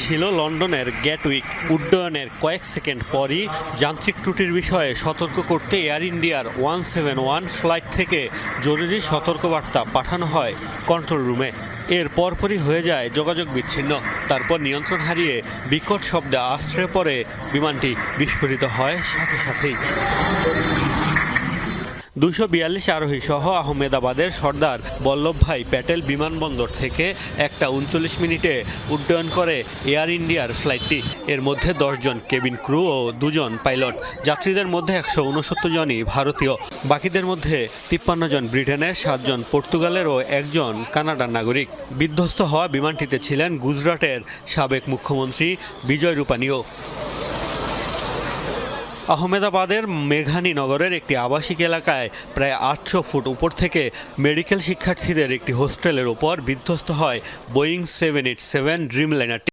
ছিল লন্ডনের গ্যাটউইক উড্ডয়নের কয়েক সেকেন্ড পরই যান্ত্রিক ত্রুটির বিষয়ে সতর্ক করতে এয়ার ইন্ডিয়ার 171 ফ্লাইট থেকে জরুরি সতর্কবার্তা পাঠানো হয় কন্ট্রোল রুমে। এর পরপরই হয়ে যায় যোগাযোগ বিচ্ছিন্ন। তারপর নিয়ন্ত্রণ হারিয়ে বিকট শব্দে আছড়ে পড়ে বিমানটি বিস্ফোরিত হয় সাথে সাথেই। 242 আরোহী সহ আহমেদাবাদের সর্দার বল্লভভাই প্যাটেল বিমানবন্দর থেকে 1:39 মিনিটে উড্ডয়ন করে এয়ার ইন্ডিয়ার ফ্লাইটটি। এর মধ্যে 10 জন কেবিন ক্রু ও 2 জন পাইলট। যাত্রীদের মধ্যে 169 জনই ভারতীয়। বাকিদের মধ্যে 53 জন ব্রিটেনের, 7 জন পর্তুগালের ও 1 জন কানাডার নাগরিক। বিধ্বস্ত হওয়া বিমানটিতে ছিলেন গুজরাটের সাবেক মুখ্যমন্ত্রী বিজয় রূপানীও। আহমেদাবাদের মেঘানী নগরের একটি আবাসিক এলাকায় প্রায় 800 ফুট উপর থেকে মেডিকেল শিক্ষার্থীদের একটি হোস্টেলের ওপর বিধ্বস্ত হয় বোয়িং 787 ড্রিমলাইনারটি।